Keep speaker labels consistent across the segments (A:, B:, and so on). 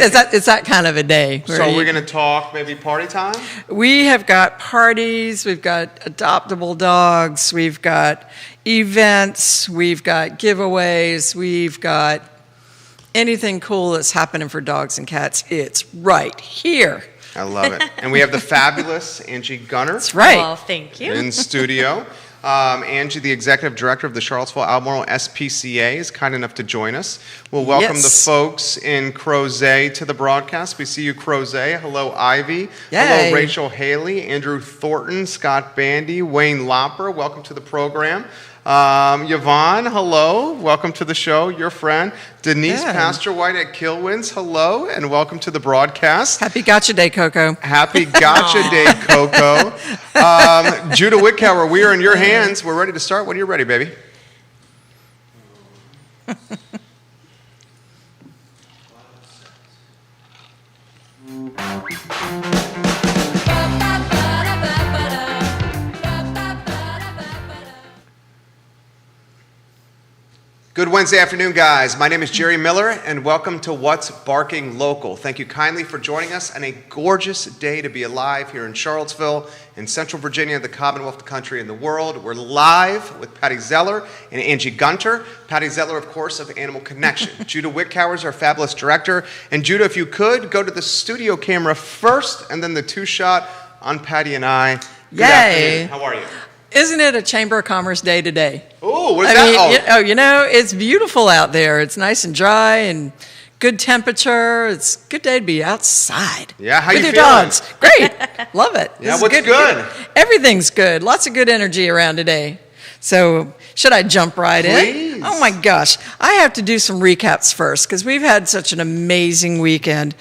A: It's that kind of a day.
B: So we're going to talk maybe party time?
A: We have got parties, we've got adoptable dogs, we've got events, we've got giveaways, we've got anything cool that's happening for dogs and cats. It's right here.
B: I love it. And we have the fabulous Angie Gunter.
A: That's right.
C: Well, thank you.
B: In studio. Angie, the executive director of the Charlottesville Albemarle SPCA, is kind enough to join us. We'll welcome the folks in Crozet to the broadcast. We see you, Crozet. Hello, Ivy.
A: Yay.
B: Hello, Rachel Haley, Andrew Thornton, Scott Bandy, Wayne Lopper. Welcome to the program. Yvonne, hello. Welcome to the show. Your friend. Denise Pastor-White at Kilwins, hello, and welcome to the broadcast.
A: Happy Gotcha Day, Coco.
B: Happy Gotcha Day, Coco. Judah Wickower, we are in your hands. We're ready to start when you're ready, baby. Good Wednesday afternoon, guys. My name is Jerry Miller, and welcome to What's Barking Local. Thank you kindly for joining us on a gorgeous day to be alive here in Charlottesville, in Central Virginia, the Commonwealth, the country, and the world. We're live with Patty Zeller and Angie Gunter. Patty Zeller, of course, of Animal Connection. Judah Wickower is our fabulous director. And Judah, if you could, go to the studio camera first, and then the two-shot on Patty and I. Good
A: Yay.
B: afternoon. How are you?
A: Isn't it a Chamber of Commerce day today?
B: Oh, what is that?
A: You know, it's beautiful out there. It's nice and dry and good temperature. It's a good day to be outside.
B: Yeah, how
A: with
B: you
A: your
B: feeling?
A: dogs. Great. Love it.
B: Yeah,
A: This is
B: what's good?
A: Everything's good. Lots of good energy around today. So should I jump right
B: Please.
A: in? Oh my gosh. I have to do some recaps first because we've had such an amazing weekend.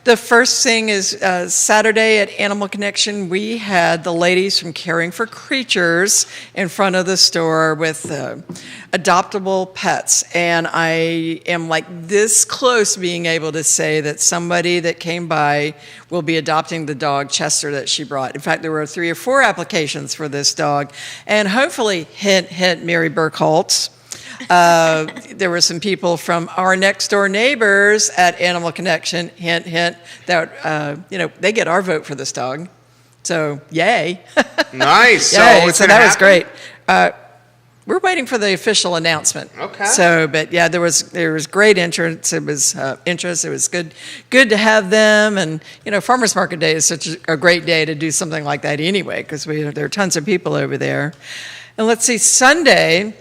A: The first thing is Saturday at Animal Connection, we had the ladies from Caring for Creatures in front of the store with adoptable pets. And I am like this close being able to say that somebody that came by will be adopting the dog Chester that she brought. In fact, there were 3 or 4 applications for this dog. And hopefully, hint, hint, Mary Burkholtz. There were some people from our next door neighbors at Animal Connection, hint, hint, that, they get our vote for this dog. So, yay.
B: Nice.
A: Yay. So that was
B: happen?
A: great. We're waiting for the official announcement.
B: Okay.
A: So, but yeah, there was great interest. It was interest. It was good to have them. And Farmers Market Day is such a great day to do something like that anyway, because there are tons of people over there. And let's see, Sunday,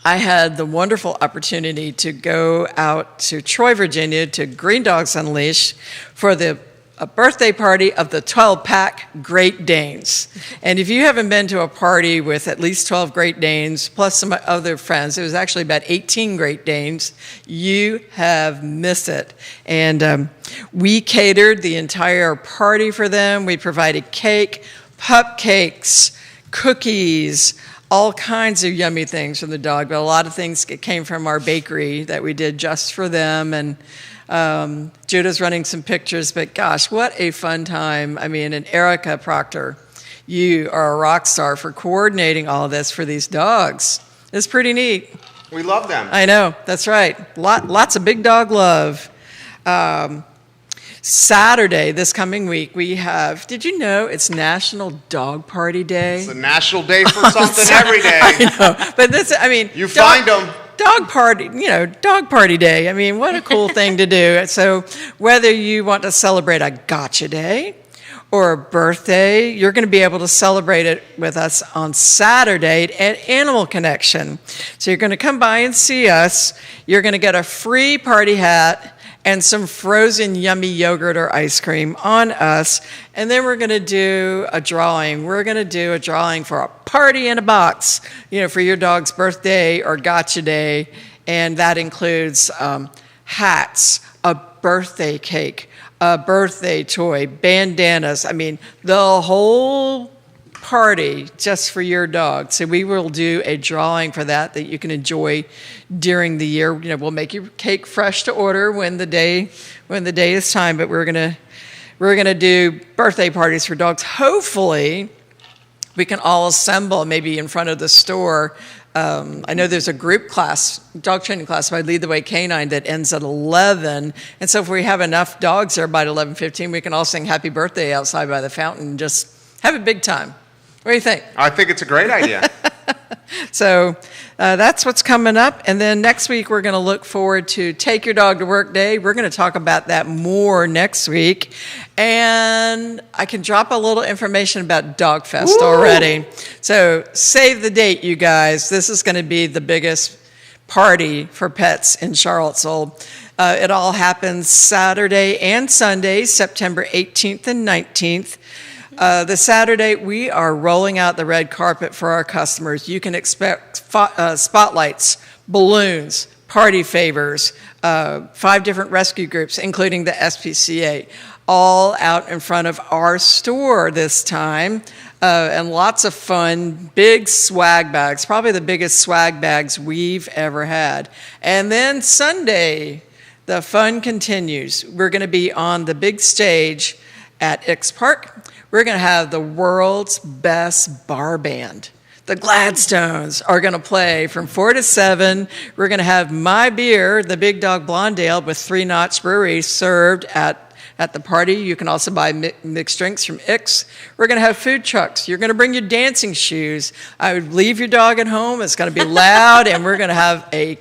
A: I had the wonderful opportunity to go out to Troy, Virginia, to Green Dogs Unleashed for a birthday party of the 12-pack Great Danes. And if you haven't been to a party with at least 12 Great Danes, plus some other friends, it was actually about 18 Great Danes, you have missed it. And we catered the entire party for them. We provided cake, cupcakes, cookies, all kinds of yummy things from the dog, but a lot of things came from our bakery that we did just for them. And Judah's running some pictures, but gosh, what a fun time. I mean, and Erica Proctor, you are a rock star for coordinating all of this for these dogs. It's pretty neat.
B: We love them.
A: I know, that's right. Lots of big dog love. Saturday, this coming week, we have, did you know it's National Dog Party Day?
B: It's a national day for something every day.
A: I know, but
B: You find them.
A: Dog party, dog party day. I mean, what a cool thing to do. So whether you want to celebrate a gotcha day or a birthday, you're going to be able to celebrate it with us on Saturday at Animal Connection. So you're going to come by and see us. You're going to get a free party hat and some frozen yummy yogurt or ice cream on us. And then we're going to do a drawing. We're going to do a drawing for a party in a box, for your dog's birthday or gotcha day. And that includes hats, a birthday cake, a birthday toy, bandanas. I mean, the whole party just for your dog. So we will do a drawing for that you can enjoy during the year. We'll make your cake fresh to order when the day is time, but we're gonna do birthday parties for dogs. Hopefully we can all assemble maybe in front of the store I know there's a group class, dog training class by Lead the Way Canine that ends at 11. And so if we have enough dogs there by 11:15, we can all sing happy birthday outside by the fountain and just have a big time. What do you think?
B: I think it's a great idea.
A: So that's what's coming up. And then next week, we're going to look forward to Take Your Dog to Work Day. We're going to talk about that more next week. And I can drop a little information about Dog Fest already. So save the date, you guys. This is going to be the biggest party for pets in Charlottesville. It all happens Saturday and Sunday, September 18th and 19th. The Saturday, we are rolling out the red carpet for our customers. You can expect spotlights, balloons, party favors, 5 different rescue groups, including the SPCA, all out in front of our store this time. And lots of fun, big swag bags, probably the biggest swag bags we've ever had. And then Sunday, the fun continues. We're going to be on the big stage at Ix Park. We're going to have the world's best bar band. The Gladstones are going to play from 4 to 7. We're going to have my beer, the Big Dog Blonde Ale with 3 Notch Brewery, served at the party. You can also buy mixed drinks from Ix. We're going to have food trucks. You're going to bring your dancing shoes. I would leave your dog at home. It's going to be loud, and we're going to have a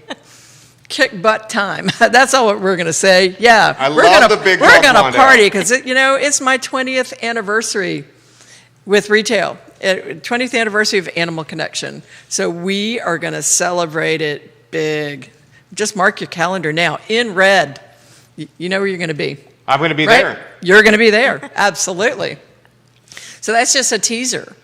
A: kick butt time. That's all what we're going to say. Yeah,
B: We're going
A: to party because it's my 20th anniversary with retail. 20th anniversary of Animal Connection. So we are going to celebrate it big. Just mark your calendar now in red. You know where you're going to be.
B: I'm going to be
A: right?
B: there.
A: You're going to be there. Absolutely. So that's just a teaser.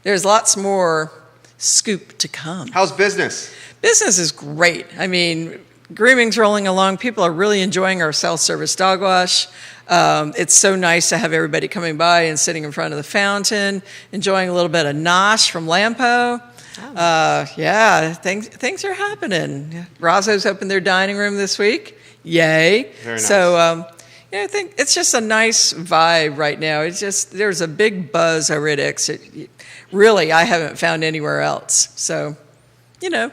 A: There's lots more scoop to come.
B: How's business?
A: Business is great. I mean, grooming's rolling along. People are really enjoying our self-service dog wash. It's so nice to have everybody coming by and sitting in front of the fountain, enjoying a little bit of nosh from Lampo. Yeah, things are happening. Razzo's opened their dining room this week. Yay.
B: Very nice.
A: So, I think it's just a nice vibe right now. It's just, there's a big buzz over at Ix. Really, I haven't found anywhere else. So,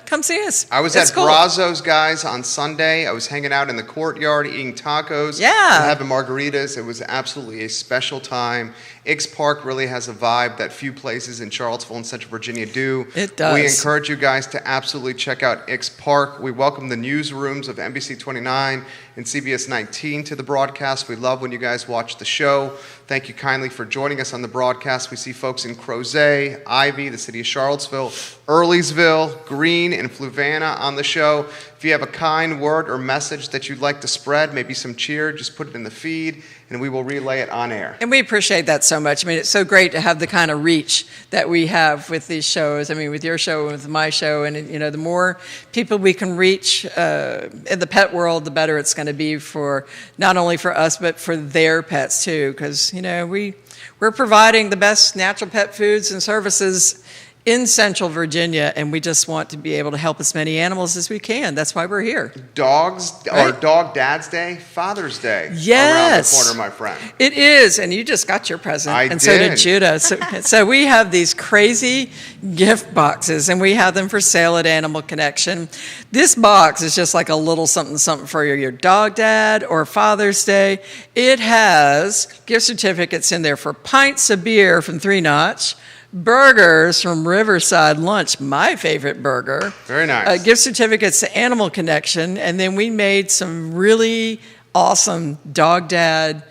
A: come see us.
B: I was
A: It's
B: at
A: cool.
B: Brazzo's, guys, on Sunday. I was hanging out in the courtyard eating tacos.
A: Yeah.
B: And having margaritas. It was absolutely a special time. Ix Park really has a vibe that few places in Charlottesville and Central Virginia do.
A: It does.
B: We encourage you guys to absolutely check out Ix Park. We welcome the newsrooms of NBC 29 and CBS 19 to the broadcast. We love when you guys watch the show. Thank you kindly for joining us on the broadcast. We see folks in Crozet, Ivy, the city of Charlottesville, Earlysville, Green, and Fluvanna on the show. If you have a kind word or message that you'd like to spread, maybe some cheer, just put it in the feed, and we will relay it on air.
A: And we appreciate that so much. I mean, it's so great to have the kind of reach that we have with these shows. I mean, with your show and with my show. And, the more people we can reach in the pet world, the better it's going to be for not only for us, but for their pets too. Because, we're providing the best natural pet foods and services in Central Virginia, and we just want to be able to help as many animals as we can. That's why we're here.
B: Dogs,
A: Right?
B: or Dog Dad's Day, Father's Day.
A: Yes.
B: Around the corner, my friend.
A: It is, and you just got your present,
B: I
A: and so
B: did.
A: did Judah. So we have these crazy gift boxes, and we have them for sale at Animal Connection. This box is just like a little something for your dog dad or Father's Day. It has gift certificates in there for pints of beer from 3 Notch, burgers from Riverside Lunch, my favorite burger.
B: Very nice.
A: Gift certificates to Animal Connection, and then we made some really awesome Dog Dad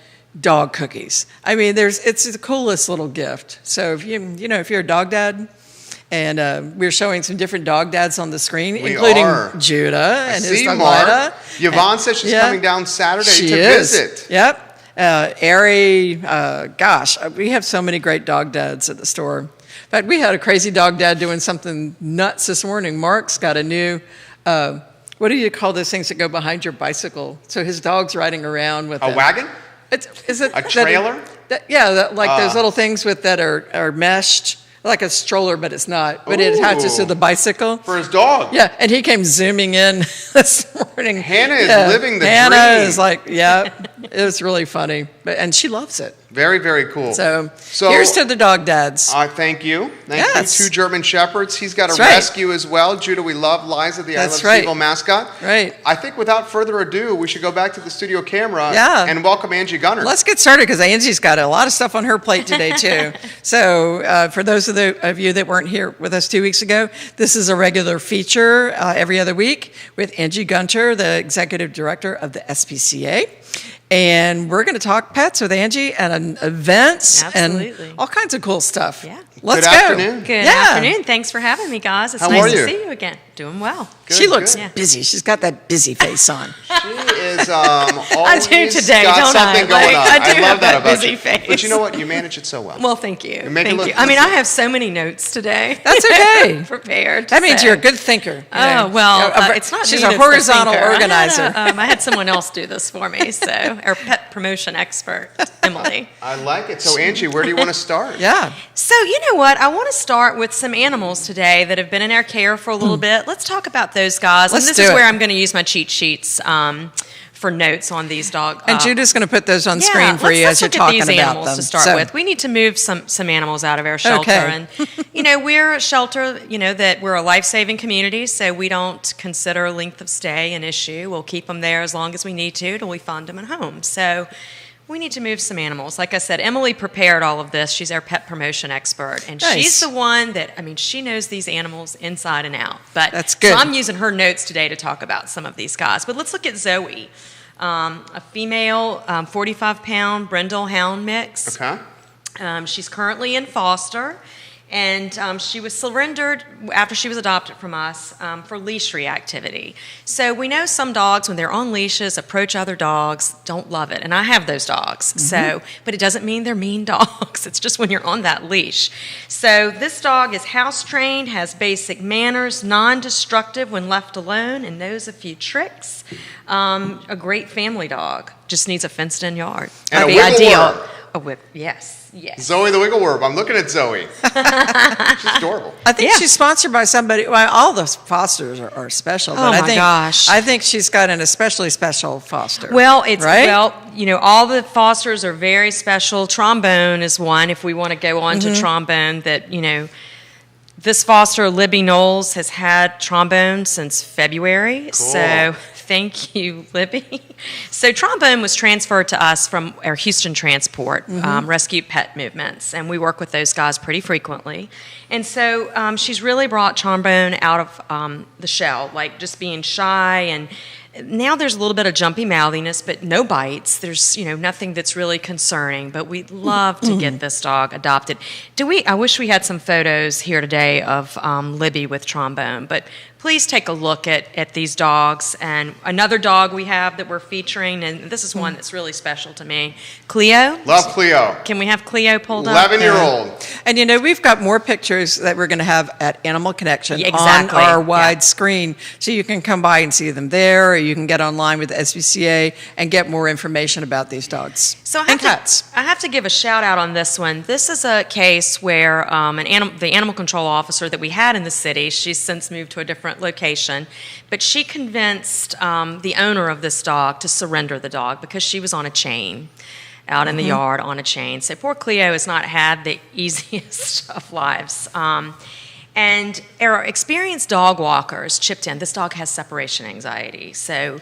A: dog cookies. I mean, it's the coolest little gift. So if you're a dog dad, and we're showing some different dog dads on the screen, including Judah and his dog Lida.
B: Yvonne says she's coming down Saturday to visit.
A: Yep. Ari, we have so many great dog dads at the store. In fact, we had a crazy dog dad doing something nuts this morning. Mark's got a new, what do you call those things that go behind your bicycle? So his dog's riding around with
B: A wagon?
A: Is it
B: A trailer?
A: those little things that are meshed like a stroller, but it's not. But it attaches to the bicycle.
B: For his dog.
A: Yeah, and he came zooming in this morning.
B: Hannah is living the
A: Hannah
B: dream.
A: is like, yeah, it was really funny, and she loves it.
B: Very, very cool.
A: So here's to the dog dads.
B: Thank you. Thank you. 2 German Shepherds. He's got
A: That's
B: a
A: right.
B: rescue as well. Judah, we love Liza, the
A: That's
B: I Love
A: right.
B: Seville mascot.
A: Right.
B: I think without further ado, we should go back to the studio camera and welcome Angie Gunner.
A: Let's get started because Angie's got a lot of stuff on her plate today too. So for those of you that weren't here with us 2 weeks ago, this is a regular feature every other week with Angie Gunter, the executive director of the SPCA. And we're going to talk pets with Angie and events
C: Absolutely.
A: and all kinds of cool stuff.
C: Yeah.
A: Let's
B: Good
A: go.
B: afternoon.
C: Good
A: Yeah.
C: afternoon. Thanks for having me, guys. It's
B: How
C: nice
B: are
C: to
B: you?
C: see you again. Doing well.
A: She looks
B: good.
A: busy. She's got that busy face on.
B: She is always
C: do today,
B: got
C: don't I?
B: something going
C: Like,
B: on.
C: I do
B: love
C: have
B: that
C: that
B: about
C: busy
B: you.
C: face.
B: But you know what? You manage it so well.
C: Well, thank you.
B: make it
C: Thank
B: look-
C: you. I mean, I have so many notes today.
A: That's okay.
C: Prepared.
A: That means
C: so-
A: you're a good thinker. you
C: Oh,
A: know.
C: well,
A: Yeah,
C: it's not
A: She's
C: me
A: a
C: that's the
A: horizontal
C: thinker.
A: organizer.
C: I had someone else do this for me, so our pet promotion expert, Emily.
B: I like it. So, Angie, where do you want to start?
A: Yeah.
C: So, you know what? I want to start with some animals today that have been in our care for a little bit. Let's talk about those guys.
A: Let's
C: and this
A: do
C: is
A: it.
C: where I'm going to use my cheat sheets for notes on these dogs.
A: And Judah's going to put those on screen for you as
C: let's
A: you're
C: look at
A: talking
C: these
A: about
C: animals
A: them.
C: to start
A: So-
C: with. We need to move some animals out of our shelter.
A: Okay.
C: And, you know, we're a shelter, you know, that we're a life-saving community, so we don't consider length of stay an issue. We'll keep them there as long as we need to till we find them a home. So we need to move some animals. Like I said, Emily prepared all of this. She's our pet promotion expert. And
A: Nice.
C: she's the one that, I mean, she knows these animals inside and out. But
A: That's good.
C: So I'm using her notes today to talk about some of these guys. But let's look at Zoe, a female 45-pound Brindle Hound mix.
B: Okay.
C: She's currently in foster, and she was surrendered after she was adopted from us for leash reactivity. So we know some dogs, when they're on leashes, approach other dogs, don't love it. And I have those dogs. So, but it doesn't mean they're mean dogs. It's just when you're on that leash. So this dog is house trained, has basic manners, non-destructive when left alone, and knows a few tricks. A great family dog. Just needs a fenced-in yard.
B: And
C: That'd
B: a
C: be
B: wiggle
C: ideal.
B: worm.
C: A whip. Yes. Yes.
B: Zoe the Wiggle Worm. I'm looking at Zoe. She's adorable.
A: I think
C: Yeah.
A: she's sponsored by somebody. Well, all the fosters are special.
C: Oh,
A: but
C: my gosh.
A: I think she's got an especially special foster.
C: Well, it's
A: right?
C: well, you know, all the fosters are very special. Trombone is one. If we want to go on to trombone, that you know, this foster Libby Knowles has had trombone since February. So thank you, Libby. So trombone was transferred to us from our Houston Transport Rescue Pet Movements, and we work with those guys pretty frequently. And so she's really brought trombone out of the shell, like just being shy, and now there's a little bit of jumpy mouthiness, but no bites. There's, you know, nothing that's really concerning, but we'd love to get this dog adopted. I wish we had some photos here today of Libby with trombone, but please take a look at these dogs. And another dog we have that we're featuring, and this is one that's really special to me, Cleo.
B: Love Cleo.
C: Can we have Cleo pulled up?
B: 11-year-old.
A: And you know, we've got more pictures that we're going to have at Animal Connection
C: Yeah, exactly.
A: on our wide
C: Yeah.
A: screen. So you can come by and see them there, or you can get online with the SPCA and get more information about these dogs
C: So
A: and cats.
C: I have to give a shout out on this one. This is a case where the animal control officer that we had in the city, she's since moved to a different location, but she convinced the owner of this dog to surrender the dog because she was on a chain out in the yard on a chain. So poor Cleo has not had the easiest of lives. And our experienced dog walkers chipped in. This dog has separation anxiety, so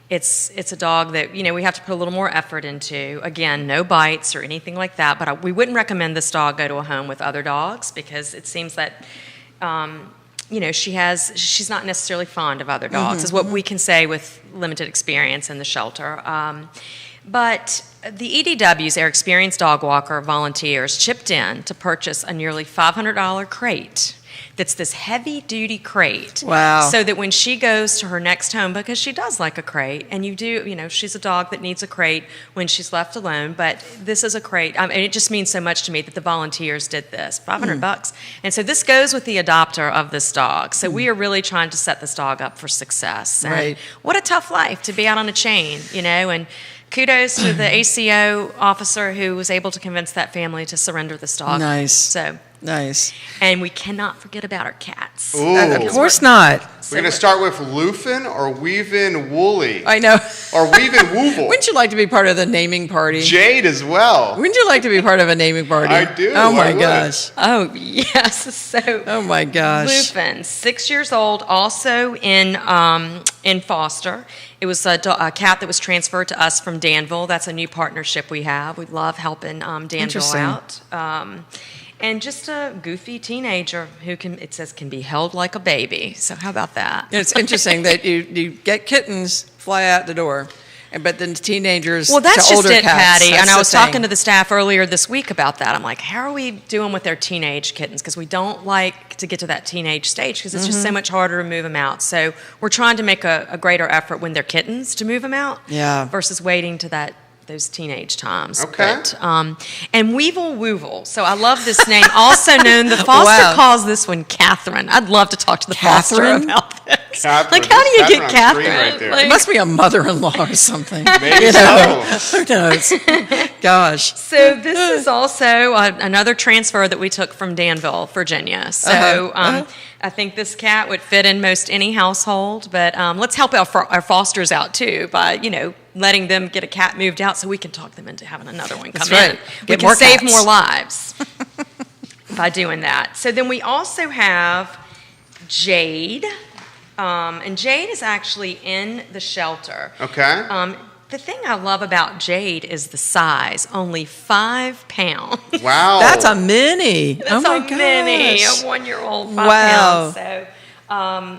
C: it's a dog that, you know, we have to put a little more effort into. Again, no bites or anything like that, but we wouldn't recommend this dog go to a home with other dogs because it seems that you know, she's not necessarily fond of other dogs, is what we can say with limited experience in the shelter. But the EDWs, our experienced dog walker volunteers, chipped in to purchase a nearly $500 crate. That's this heavy-duty crate.
A: Wow.
C: So that when she goes to her next home, because she does like a crate, and you know, she's a dog that needs a crate when she's left alone, but this is a crate. I mean, it just means so much to me that the volunteers did this, $500. And so this goes with the adopter of this dog. So we are really trying to set this dog up for success. And
A: Right.
C: what a tough life to be out on a chain, you know, and kudos to the ACO officer who was able to convince that family to surrender this dog.
A: Nice.
C: So
A: Nice.
C: And we cannot forget about our cats.
B: Ooh.
A: Of course not.
B: We're going to start with Loofin or Weavin' Woolly.
A: I know.
B: Or Weavin' Woovel.
A: Wouldn't you like to be part of the naming party?
B: Jade as well.
A: Wouldn't you like to be part of a naming party?
B: I do,
A: Oh my
B: I would.
A: gosh.
C: Oh, yes. So,
A: Oh my gosh.
C: Lupin, 6 years old, also in foster. It was a cat that was transferred to us from Danville. That's a new partnership we have. We love helping Danville
A: Interesting.
C: out. And just a goofy teenager who can be held like a baby. So how about that?
A: It's interesting that you get kittens fly out the door, but then teenagers
C: Well, that's
A: to
C: just
A: older
C: it,
A: cats.
C: Patty.
A: That's
C: And I
A: the
C: was talking
A: thing.
C: to the staff earlier this week about that. I'm like, how are we doing with their teenage kittens? Because we don't like to get to that teenage stage because it's just
A: Mm-hmm.
C: so much harder to move them out. So we're trying to make a greater effort when they're kittens to move them out
A: Yeah.
C: versus waiting to those teenage times.
B: Okay.
C: But, and Weevil Woovel. So I love this name. Also known, the foster
A: Wow.
C: calls this one Catherine. I'd love to talk to the foster
A: Catherine?
C: about this.
B: Catherine.
C: Like, how do you
B: Catherine
C: get
B: on
C: Catherine?
B: screen right there.
C: Like-
A: It must be a mother-in-law or something.
B: Maybe
A: You know?
B: so.
A: Who knows? Gosh.
C: So this is also another transfer that we took from Danville, Virginia. So I think this cat would fit in most any household, but let's help our fosters out too by, letting them get a cat moved out so we can talk them into having another one come
A: That's right.
C: in. We
A: Get
C: can
A: more
C: save
A: cats.
C: more lives by doing that. So then we also have Jade, and Jade is actually in the shelter.
B: Okay.
C: The thing I love about Jade is the size, only 5 pounds.
B: Wow.
A: That's a mini.
C: That's
A: oh my
C: a mini,
A: gosh.
C: a 1-year-old, 5
A: Wow.
C: pounds. So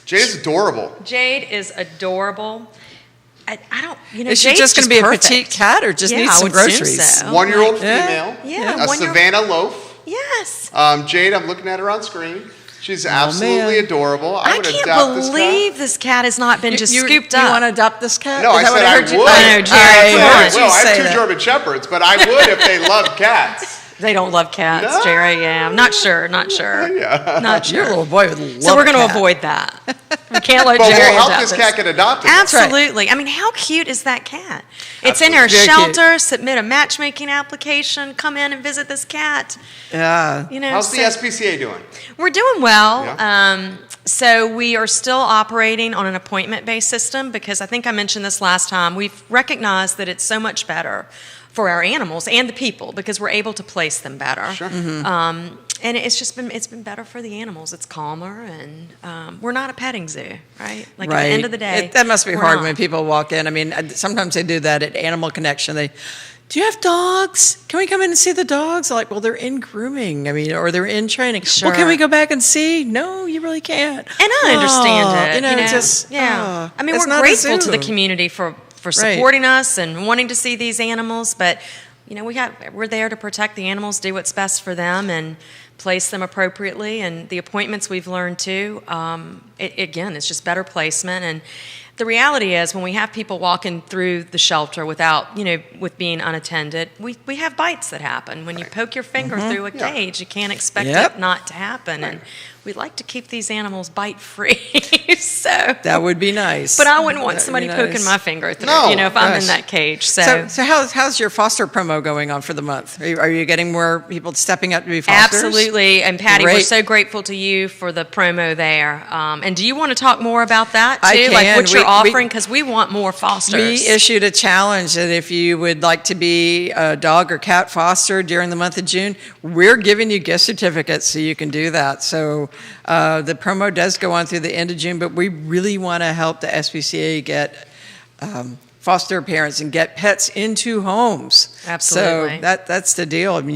B: Jade is adorable.
C: Jade is adorable. I don't,
A: Is she
C: Jade's
A: just going to be a
C: perfect.
A: petite cat or just
C: Yeah,
A: need
C: I
A: some
C: would assume
A: groceries?
C: so.
B: 1-year-old
A: Yeah.
B: female.
C: Yeah,
B: A
C: 1-year-old.
B: Savannah loaf.
C: Yes.
B: Jade, I'm looking at her on screen. She's absolutely
A: man.
B: adorable.
C: I
B: would
C: can't
B: adopt this cat.
C: believe this cat has not been just scooped up.
A: You want to adopt this cat?
B: No,
A: Is
B: I
A: that what
B: said I
A: heard you-
B: would.
C: I know, Jerry,
B: I
C: come
B: said
C: on.
B: I
A: You
B: will. I
A: say
B: have two
A: that.
B: German Shepherds, but I would if they loved cats.
C: They don't love cats,
B: No.
C: Jerry. Yeah, I'm not sure. Not sure. Not
A: Your
C: sure.
A: little boy would love
C: So we're going
A: a
C: to
A: cat.
C: avoid that. We can't let
B: But
C: Jerry
B: we'll help
C: adopt
B: this
C: this.
B: cat get adopted.
C: Absolutely. I mean, how cute is that cat? It's in our
A: Very cute.
C: shelter. Submit a matchmaking application. Come in and visit this cat.
A: Yeah.
B: How's the
C: so
B: SPCA doing?
C: we're doing well.
B: Yeah.
C: So we are still operating on an appointment-based system because I think I mentioned this last time. We've recognized that it's so much better for our animals and the people because we're able to place them better.
B: Sure.
C: And it's been better for the animals. It's calmer, and we're not a petting zoo, right? Like at the end of the day,
A: That must be
C: we're
A: hard
C: not.
A: when people walk in. I mean, sometimes they do that at Animal Connection. Do you have dogs? Can we come in and see the dogs? Like, well, they're in grooming. I mean, or they're in training.
C: Sure.
A: Well, can we go back and see? No, you really can't.
C: And I understand
A: Oh,
C: it.
A: just
C: yeah. I mean,
A: it's
C: we're
A: not a
C: grateful to the
A: zoo.
C: community for
A: Right.
C: supporting us and wanting to see these animals, but we're there to protect the animals, do what's best for them, and place them appropriately. And the appointments we've learned too. Again, it's just better placement. And the reality is, when we have people walking through the shelter without, with being unattended, we have bites that happen. When you poke your finger through a
B: Yeah.
C: cage, you can't expect
A: Yep.
C: it not to happen. And we like to keep these animals bite free. So,
A: That would be nice.
C: but I wouldn't want
A: That would
C: somebody
A: be
C: poking
A: nice.
C: my finger through,
B: No,
C: if I'm
A: gosh.
C: in that cage.
A: So how's your foster promo going on for the month? Are you getting more people stepping up to be fosters?
C: Absolutely. And Patty, we're
A: Great.
C: so grateful to you for the promo there. And do you want to talk more about that too?
A: I can.
C: Like what you're
A: We-
C: offering? Because we want more fosters.
A: We issued a challenge that if you would like to be a dog or cat foster during the month of June, we're giving you gift certificates so you can do that. So the promo does go on through the end of June, but we really want to help the SPCA get foster parents and get pets into homes.
C: Absolutely.
A: So that's the deal. I mean,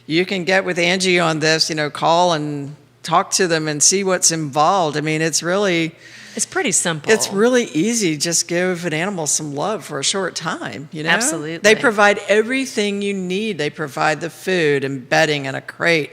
A: you can get with Angie on this. Call and talk to them and see what's involved. I mean, it's
C: pretty simple.
A: it's really easy. Just give an animal some love for a short time,
C: Absolutely.
A: They provide everything you need. They provide the food and bedding and a crate,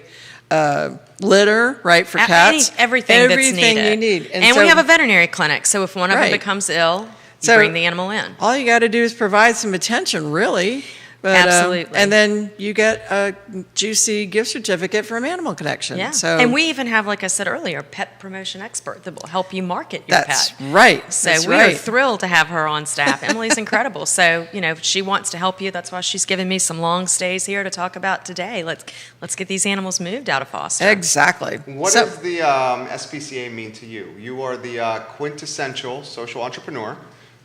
A: litter, right, for cats.
C: Everything that's
A: Everything
C: needed.
A: you need.
C: And
A: so
C: we have a veterinary clinic, so if one of them
A: Right.
C: becomes ill, you
A: So-
C: bring the animal in.
A: all you got to do is provide some attention, really. But,
C: Absolutely.
A: and then you get a juicy gift certificate from Animal Connection.
C: Yeah.
A: So
C: And we even have, like I said earlier, a pet promotion expert that will help you market your
A: that's
C: pet.
A: right.
C: So
A: that's
C: we
A: right.
C: are thrilled to have her on staff. Emily's incredible. So, if she wants to help you, that's why she's given me some long stays here to talk about today. Let's get these animals moved out of foster.
A: Exactly.
B: What
A: So-
B: does the SPCA mean to you? You are the quintessential social entrepreneur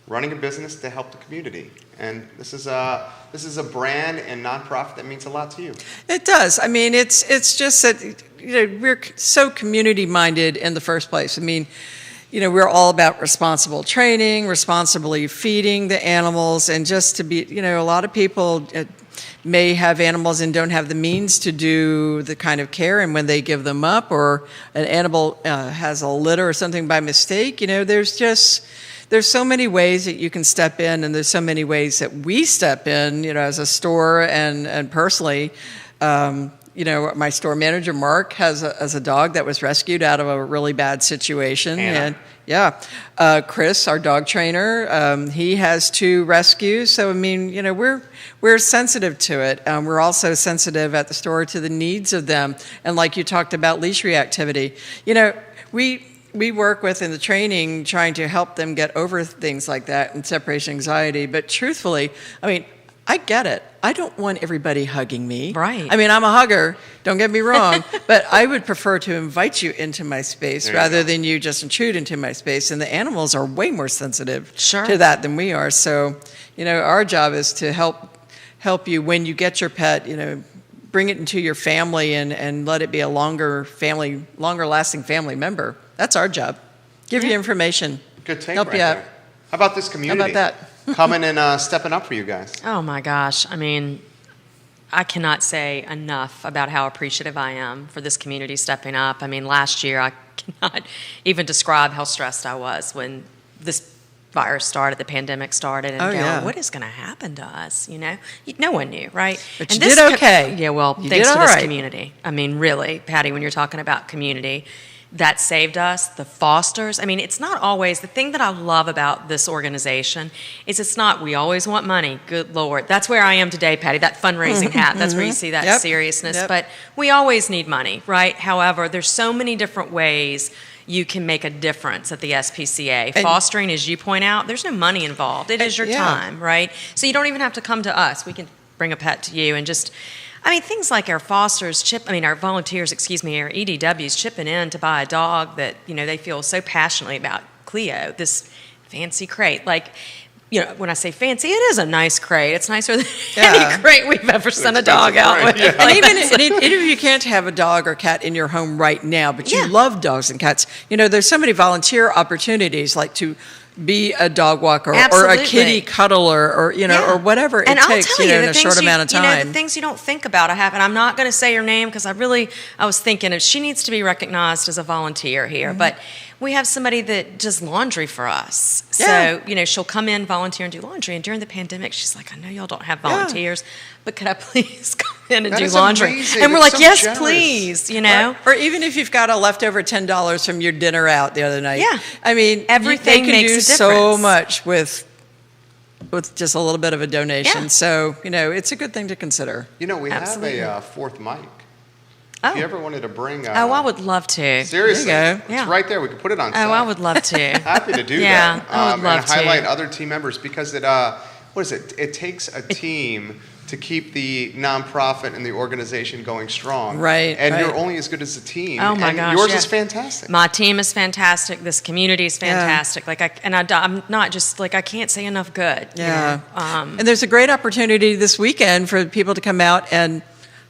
B: running a business to help the community. And this is a brand and nonprofit that means a lot to you.
A: It does. I mean, it's just that we're so community minded in the first place. I mean, we're all about responsible training, responsibly feeding the animals, and just to be, a lot of people may have animals and don't have the means to do the kind of care, and when they give them up, or an animal has a litter or something by mistake, there's so many ways that you can step in, and there's so many ways that we step in, as a store and personally. My store manager, Mark, has a dog that was rescued out of a really bad situation.
B: Anna.
A: And Chris, our dog trainer, he has 2 rescues. So, I mean, we're sensitive to it. We're also sensitive at the store to the needs of them. And like you talked about leash reactivity, we work with in the training trying to help them get over things like that and separation anxiety. But truthfully, I mean, I get it. I don't want everybody hugging me.
C: Right.
A: I mean, I'm a hugger, don't get me wrong, but I would prefer to invite you into my space
B: There you
A: rather
B: go.
A: than you just intrude into my space. And the animals are way more sensitive
C: Sure.
A: to that than we are. So, our job is to help you when you get your pet, bring it into your family and let it be a longer lasting family member. That's our job. Give you information.
B: Good take
A: Help
B: right
A: you out.
B: there. How about this community?
A: that?
B: Coming and stepping up for you guys.
C: Oh my gosh. I mean, I cannot say enough about how appreciative I am for this community stepping up. I mean, last year I cannot even describe how stressed I was when this virus started, the pandemic started, and
A: Oh,
C: going,
A: yeah.
C: what is going to happen to us? No one knew, right?
A: But
C: And
A: you did okay.
C: Yeah, well,
A: You
C: thanks
A: did
C: to
A: all
C: this
A: right.
C: community. I mean, really, Patty, when you're talking about community, that saved us, the fosters. I mean, it's not always, the thing that I love about this organization is it's not, we always want money, good Lord. That's where I am today, Patty, that fundraising hat. That's where you see that
A: Yep.
C: seriousness.
A: Yep.
C: But we always need money, right? However, there's so many different ways you can make a difference at the SPCA.
A: And-
C: Fostering, as you point out, there's no money involved. It is your
A: Yeah.
C: time, right? So you don't even have to come to us. We can bring a pet to you and just, I mean, things like our fosters our volunteers, our EDWs chipping in to buy a dog that, they feel so passionately about. Cleo, this fancy crate. Like, when I say fancy, it is a nice crate. It's nicer than
A: Yeah.
C: any crate we've ever sent a dog out
B: crate,
C: with.
B: yeah.
A: And even if you can't have a dog or cat in your home right now, but you
C: Yeah.
A: love dogs and cats, there's so many volunteer opportunities, like to be a dog walker or a
C: Absolutely.
A: kitty cuddler or
C: Yeah.
A: or whatever it
C: and
A: takes
C: I'll tell you,
A: in
C: the
A: a
C: things
A: short amount of time.
C: the things you don't think about. And I'm not going to say her name because I was thinking if she needs to be recognized as a volunteer here,
A: Mm-hmm.
C: but we have somebody that does laundry for us.
A: Yeah.
C: So, she'll come in, volunteer, and do laundry. And during the pandemic, she's like, I know y'all don't have volunteers, but could I please come in and
B: That
C: do
B: is
C: laundry?
B: amazing.
C: And we're
B: That's
C: like,
B: so
C: yes,
B: generous.
C: please,
A: Or even if you've got a leftover $10 from your dinner out the other night.
C: Yeah.
A: I mean,
C: Everything
A: they can
C: makes
A: do
C: a
A: so
C: difference.
A: much with just a little bit of a donation.
C: Yeah.
A: So, it's a good thing to consider.
B: We
C: Absolutely.
B: have a fourth mic.
C: Oh.
B: If you ever wanted to bring
C: I would love to.
B: Seriously.
A: There you go.
B: It's
C: Yeah.
B: right there. We could put it on
C: Oh, I would love to.
B: Happy to do
C: Yeah,
B: that.
C: I would love
B: and highlight
C: to.
B: other team members because it takes a team to keep the nonprofit and the organization going strong.
A: Right,
B: And
A: right.
B: you're only as good as the team.
C: Oh my
B: and
C: gosh,
B: yours
C: yeah.
B: is fantastic.
C: My team is fantastic. This community is fantastic. I'm not just I can't say enough good.
A: Yeah.
C: Um,
A: And there's a great opportunity this weekend for people to come out and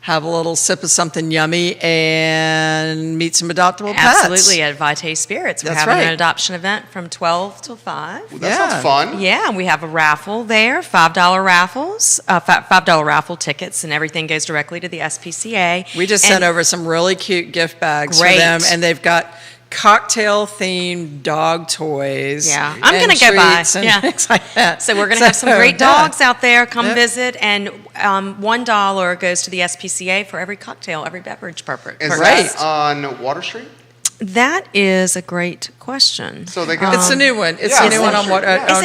A: have a little sip of something yummy and meet some adoptable pets.
C: absolutely at Vitae Spirits. We're
A: That's
C: having an
A: right.
C: adoption event from 12 till 5.
B: Well, that
A: Yeah.
B: sounds fun.
C: Yeah, and we have a raffle there, $5 raffles, $5 raffle tickets, and everything goes directly to the SPCA.
A: We just
C: And-
A: sent over some really cute gift bags
C: Great.
A: for them, and they've got cocktail-themed dog toys.
C: Yeah. I'm
A: and
C: gonna go by.
A: treats and
C: Yeah.
A: things like that.
C: So we're going to have some great
A: yeah.
C: dogs out there. Come
A: Yep.
C: visit, and $1 goes to the SPCA for every cocktail, every beverage purpose.
B: Is
A: Right.
B: that on Water Street?
C: That is a great question.
B: So they can.
A: It's a new one. It's
B: yeah,
A: a new one on,
B: Is
C: it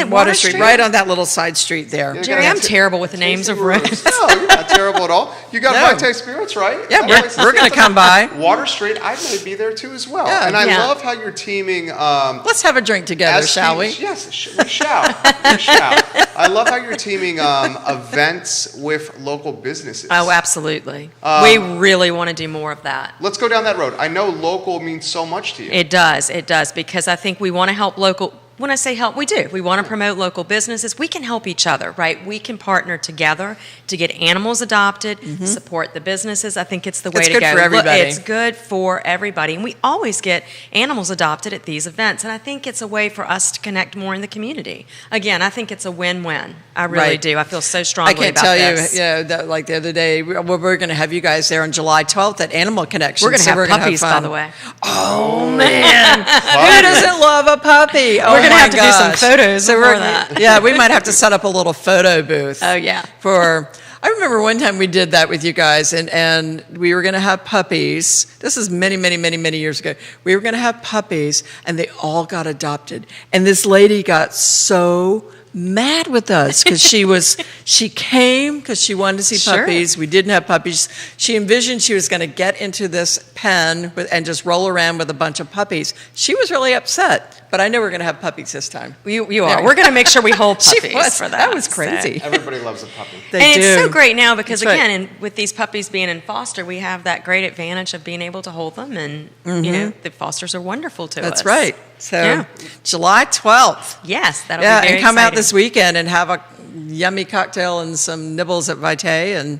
A: on
C: Water
A: Water Street,
C: Street?
A: right on that little side street there.
B: Yeah,
C: Jerry, I'm terrible with the names of roads.
B: No, you're not terrible at all. You got
A: No.
B: Vitae Spirits, right?
A: Yeah,
B: That
A: we're,
B: place is
A: we're going to
B: fantastic.
A: come by.
B: Water Street, I may be there too as well.
A: Yeah.
B: And I
C: Yeah.
B: love how you're teaming.
A: Let's have a drink together, shall we?
B: Yes, we shall. We shall. I love how you're teaming events with local businesses.
C: Oh, absolutely. We really want to do more of that.
B: Let's go down that road. I know local means so much to you.
C: It does, because I think we want to help local. When I say help, we do. We want to promote local businesses. We can help each other, right? We can partner together to get animals adopted, support the businesses. I think it's the way
A: It's
C: to
A: good
C: go.
A: for everybody.
C: It's good for everybody. And we always get animals adopted at these events. And I think it's a way for us to connect more in the community. Again, I think it's a win-win. I really
A: Right.
C: do. I feel so strongly
A: I can't
C: about
A: tell
C: this.
A: you, that, like the other day, we're going to have you guys there on July 12th at Animal Connection.
C: We're going to
A: so
C: have
A: we're gonna
C: puppies, by
A: fun.
C: the way.
A: Oh, man. Who doesn't love a puppy?
C: We're gonna have to do some
A: gosh.
C: photos
A: So
C: before
A: we're,
C: that.
A: Yeah, we might have to set up a little photo booth.
C: Oh, yeah.
A: I remember one time we did that with you guys, and we were going to have puppies. This is many, many, many, many years ago. We were going to have puppies, and they all got adopted. And this lady got so mad with us because she came because she wanted to see
C: Sure.
A: puppies. We didn't have puppies. She envisioned she was going to get into this pen and just roll around with a bunch of puppies. She was really upset, but I know we're going to have puppies this time.
C: You
A: Yeah.
C: are. We're going to make sure we hold
A: She
C: puppies
A: was.
C: for that.
A: That was
C: so.
A: crazy.
B: Everybody loves a puppy.
A: They
C: And it's
A: do.
C: so great now because,
A: That's right.
C: again, with these puppies being in foster, we have that great advantage of being able to hold them. And, you know, the fosters are wonderful to us.
A: That's right. So
C: Yeah.
A: July 12th.
C: Yes, that'll
A: Yeah,
C: be very
A: and come out
C: exciting.
A: this weekend and have a yummy cocktail and some nibbles at Vitae and,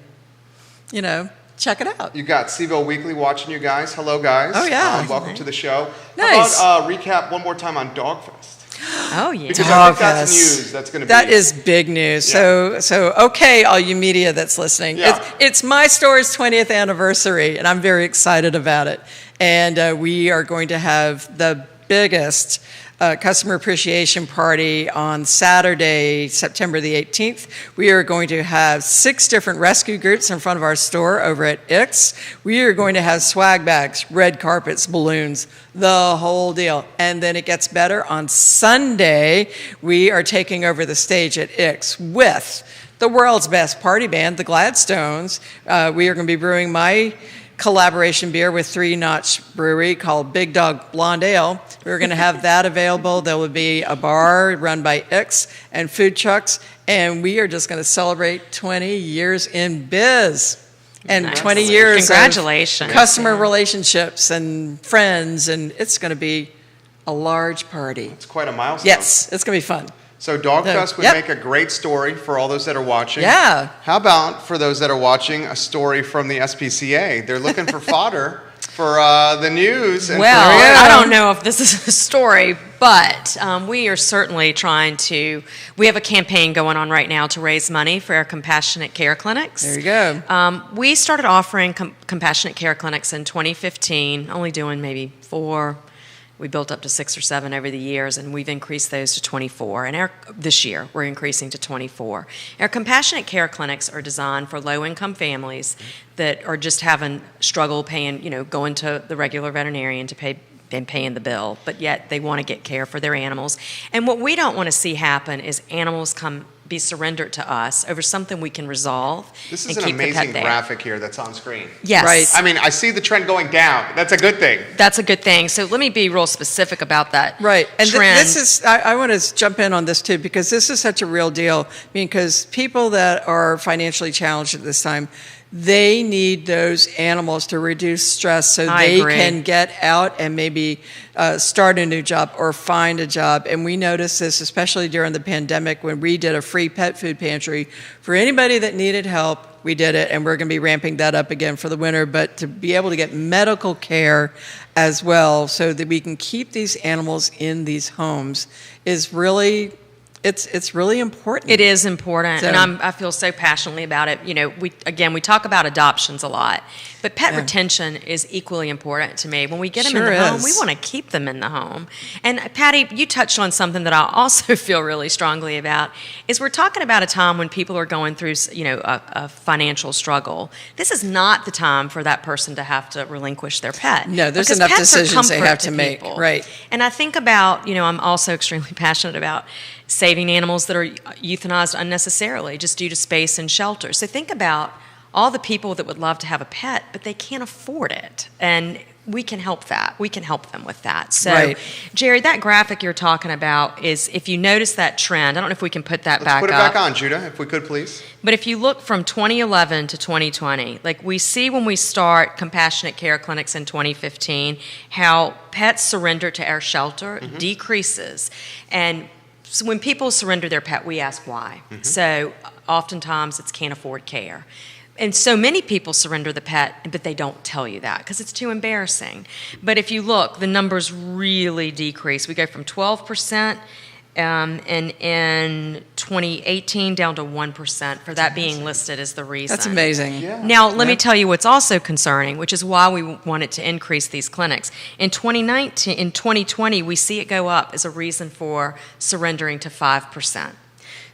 A: check it out.
B: You got Seville Weekly watching you guys. Hello, guys.
A: Oh, yeah.
B: Welcome to the show.
A: Nice.
B: How about recap one more time on Dogfest?
C: Oh, yeah.
B: Because I think that's
A: Dogfest.
B: news. That's going to be.
A: That is big news. So okay, all you media that's listening,
B: Yeah.
A: it's My Store's 20th anniversary, and I'm very excited about it. And we are going to have the biggest customer appreciation party on Saturday, September the 18th. We are going to have 6 different rescue groups in front of our store over at Ix. We are going to have swag bags, red carpets, balloons, the whole deal. And then it gets better. On Sunday, we are taking over the stage at Ix with the world's best party band, the Gladstones. We are going to be brewing my collaboration beer with Three Notch Brewery called Big Dog Blonde Ale. We're going to have that available. There will be a bar run by Ix and food trucks, and we are just going to celebrate 20 years in biz. And
C: Nice.
A: 20 years
C: Congratulations.
A: of customer
C: Yeah.
A: relationships and friends, and it's going to be a large party.
B: It's quite a milestone.
A: Yes, it's going to be fun.
B: So Dogfest would
A: Yep.
B: make a great story for all those that are watching.
A: Yeah.
B: How about for those that are watching a story from the SPCA? They're looking for fodder for the news. And
C: Well,
A: There you
C: I
A: go.
C: don't know if this is a story, but we are certainly trying to. We have a campaign going on right now to raise money for our compassionate care clinics.
A: There you go.
C: We started offering compassionate care clinics in 2015, only doing maybe 4. We built up to 6 or 7 over the years, and we've increased those to 24. And this year, we're increasing to 24. Our compassionate care clinics are designed for low-income families that are just having struggle paying, going to the regular veterinarian to pay and paying the bill, but yet they want to get care for their animals. And what we don't want to see happen is animals be surrendered to us over something we can resolve
B: this
C: and
B: is an
C: keep the pet
B: amazing
C: there.
B: graphic here that's on screen.
C: Yes.
A: Right.
B: I mean, I see the trend going down. That's a good thing.
C: That's a good thing. So let me be real specific about that.
A: Right. And
C: trend.
A: this is, I want to jump in on this too, because this is such a real deal. Because people that are financially challenged at this time, they need those animals to reduce stress so
C: I
A: they
C: agree.
A: can get out and maybe start a new job or find a job. And we noticed this, especially during the pandemic, when we did a free pet food pantry for anybody that needed help. We did it, and we're going to be ramping that up again for the winter. But to be able to get medical care as well so that we can keep these animals in these homes is really it's really important.
C: It is important,
A: So-
C: and I feel so passionately about it. You know, we talk about adoptions a lot, but pet
A: Yeah.
C: retention is equally important to me. When we get them
A: Sure
C: in the home, we
A: is.
C: want to keep them in the home. And Patty, you touched on something that I also feel really strongly about. Is we're talking about a time when people are going through, you know, a financial struggle. This is not the time for that person to have to relinquish their pet.
A: No, there's
C: Because
A: enough
C: pets are
A: decisions they
C: comfort
A: have to make,
C: people.
A: right.
C: And I think about, you know, I'm also extremely passionate about saving animals that are euthanized unnecessarily just due to space and shelter. So think about all the people that would love to have a pet, but they can't afford it. And we can help that. We can help them with that. So,
A: Right.
C: Jerry, that graphic you're talking about is, if you notice that trend, I don't know if we can put that
B: Let's
C: back
B: put it
C: up.
B: back on, Judah, if we could, please.
C: But if you look from 2011 to 2020, like we see when we start compassionate care clinics in 2015, how pets surrender to our shelter decreases. And so when people surrender their pet, we ask why. So oftentimes it's can't afford care. And so many people surrender the pet, but they don't tell you that because it's too embarrassing. But if you look, the numbers really decrease. We go from 12% in 2018 down to 1% for that being listed as the reason.
A: That's amazing.
B: Yeah.
C: Now, let me tell you what's also concerning, which is why we wanted to increase these clinics. In 2020, we see it go up as a reason for surrendering to 5%.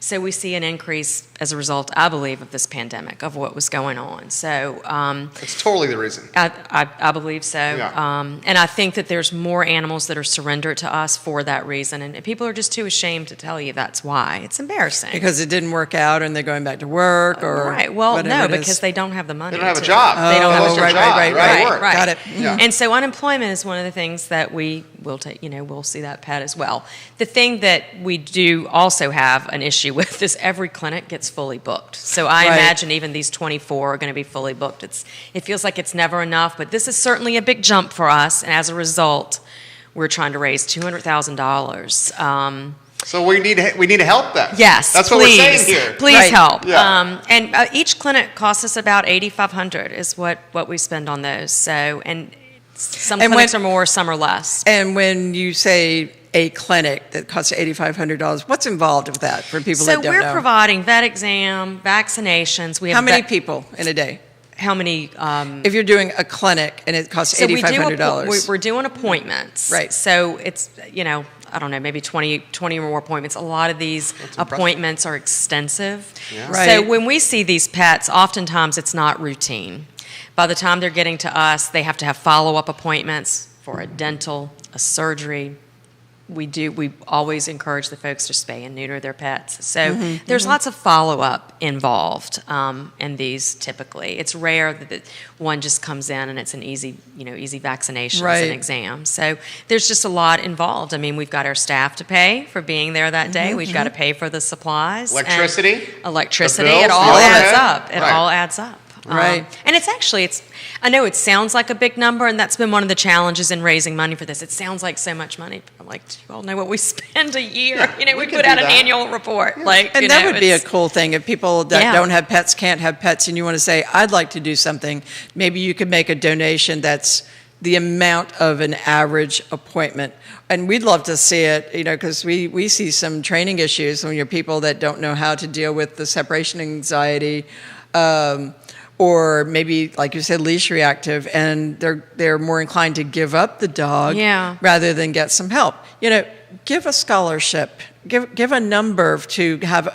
C: So we see an increase as a result, I believe, of this pandemic, of what was going on. So
B: It's totally the reason.
C: I believe so.
B: Yeah.
C: And I think that there's more animals that are surrendered to us for that reason. And people are just too ashamed to tell you that's why. It's embarrassing.
A: Because it didn't work out and they're going back to work or
C: Right. Well,
A: whatever
C: no,
A: it is.
C: because they don't have the money.
B: They don't have a
C: to-
B: job.
C: They don't have
B: lost
C: a
B: their
A: right,
B: job.
A: right,
B: They're out of
A: right,
B: work.
C: right.
A: Got it.
B: Yeah.
C: And so unemployment is one of the things that we will take, we'll see that pet as well. The thing that we do also have an issue with is every clinic gets fully booked. So I
A: Right.
C: imagine even these 24 are going to be fully booked. It feels like it's never enough, but this is certainly a big jump for us. And as a result, we're trying to raise $200,000.
B: So we need to help them.
C: Yes,
B: That's
C: please,
B: what we're saying here.
C: Please
A: Right.
C: help.
B: Yeah.
C: And each clinic costs us about $8,500 is what we spend on those. So, and some
A: And
C: clinics
A: when-
C: are more, some are less.
A: And when you say a clinic that costs $8,500, what's involved with that for people
C: So
A: that don't
C: we're
A: know?
C: providing vet exam, vaccinations. We have
A: How many
C: vet-
A: people in a day?
C: How many?
A: If you're doing a clinic and it costs
C: So we do
A: $8,500.
C: we're doing appointments.
A: Right.
C: So it's, I don't know, maybe 20 or more appointments. A lot of these appointments are extensive.
B: Yeah.
C: So
A: Right.
C: when we see these pets, oftentimes it's not routine. By the time they're getting to us, they have to have follow-up appointments for a dental, a surgery. We always encourage the folks to spay and neuter their pets. So there's lots of follow-up involved in these typically. It's rare that one just comes in and it's an easy vaccinations
A: Right.
C: and exams. So there's just a lot involved. I mean, we've got our staff to pay for being there that day. We've got to pay for the supplies. and
B: Electricity?
C: Electricity.
B: The bills,
C: It all
B: the
C: adds
B: overhead?
C: up. It
B: Right.
C: all adds up.
A: Right.
C: And I know it sounds like a big number, and that's been one of the challenges in raising money for this. It sounds like so much money. But I'm like, do you all know what we spend a year?
B: Yeah,
C: We
B: we
C: put
B: can
C: out
B: do
C: an
B: that.
C: annual report. Like,
A: And that would be a
C: it's-
A: cool thing if people that
C: Yeah.
A: don't have pets can't have pets and you want to say, I'd like to do something. Maybe you could make a donation that's the amount of an average appointment. And we'd love to see it, because we see some training issues when you're people that don't know how to deal with the separation anxiety, or maybe, like you said, leash reactive, and they're more inclined to give up the dog
C: Yeah.
A: rather than get some help. Give a scholarship, give a number to have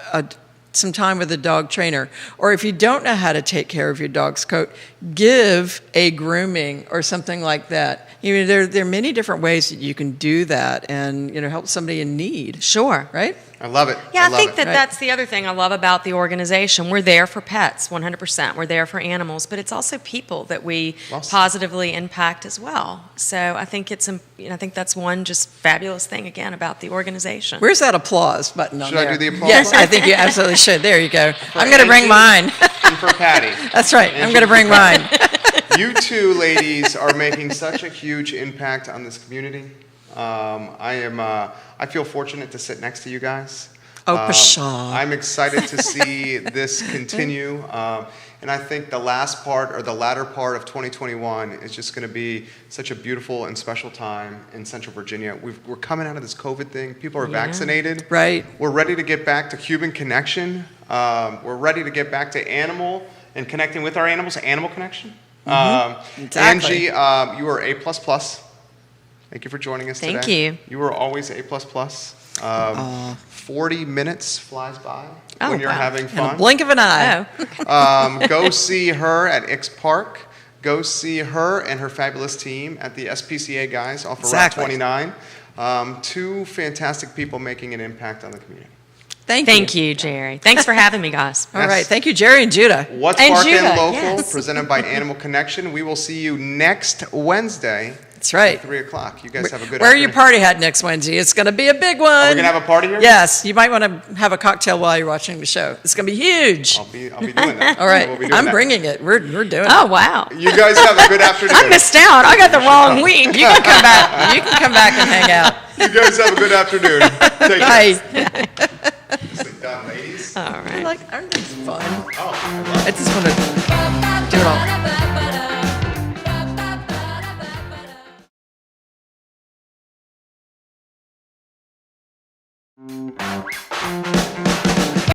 A: some time with a dog trainer. Or if you don't know how to take care of your dog's coat, give a grooming or something like that. There are many different ways that you can do that and help somebody in need.
C: Sure.
A: Right?
B: I love it.
C: Yeah, I
B: love
C: think
B: it.
C: that
A: Right.
C: that's the other thing I love about the organization. We're there for pets, 100%. We're there for animals, but it's also people that we
B: Well said.
C: positively impact as well. So I think I think that's one just fabulous thing again about the organization.
A: Where's that applause button on
B: Should I
A: there?
B: do the applause
A: Yes,
B: button?
A: I think you absolutely should. There you go. I'm going to bring
B: Angie.
A: mine.
B: And for Patty.
A: That's right. I'm going to bring mine.
B: You two ladies are making such a huge impact on this community. I feel fortunate to sit next to you guys.
A: Oh, pshaw.
B: I'm excited to see this continue. And I think the last part or the latter part of 2021 is just going to be such a beautiful and special time in Central Virginia. We're coming out of this COVID thing. People are vaccinated.
A: Right.
B: We're ready to get back to human connection. We're ready to get back to animal and connecting with our animals, animal connection.
A: Exactly.
B: Angie, you are A++. Thank you for joining us today.
C: Thank you.
B: You are always A++. 40 minutes flies by
C: Oh,
B: when you're
C: wow.
B: having
A: In a
B: fun.
A: blink of an eye.
C: Oh,
B: Go see her at Ix Park. Go see her and her fabulous team at the SPCA guys off of Route
A: Exactly.
B: 29. Two fantastic people making an impact on the community.
C: thank you, Jerry. Thanks for having me, guys.
A: All right. Thank you, Jerry and Judah.
B: What's
C: And
B: Barking
C: Judah,
B: Local,
C: yes.
B: presented by Animal Connection. We will see you next Wednesday,
A: That's right.
B: 3 o'clock. You guys have a good
A: Wear your
B: afternoon.
A: party hat next Wednesday. It's going to be a big one.
B: Are we going to have a party here?
A: Yes. You might want to have a cocktail while you're watching the show. It's going to be huge.
B: I'll be doing that.
A: All right.
B: We'll be doing
A: I'm
B: that.
A: bringing it. We're doing
C: Oh,
A: it.
C: wow.
B: You guys have a good afternoon.
C: I missed out. I got the wrong week.
A: You can come back. You can come back and hang out.
B: You guys have a good afternoon. Take care.
A: Bye.
B: Nicely done, ladies.
C: All right.
A: Aren't these fun?
B: Oh, I love it.
A: I just want to do it all.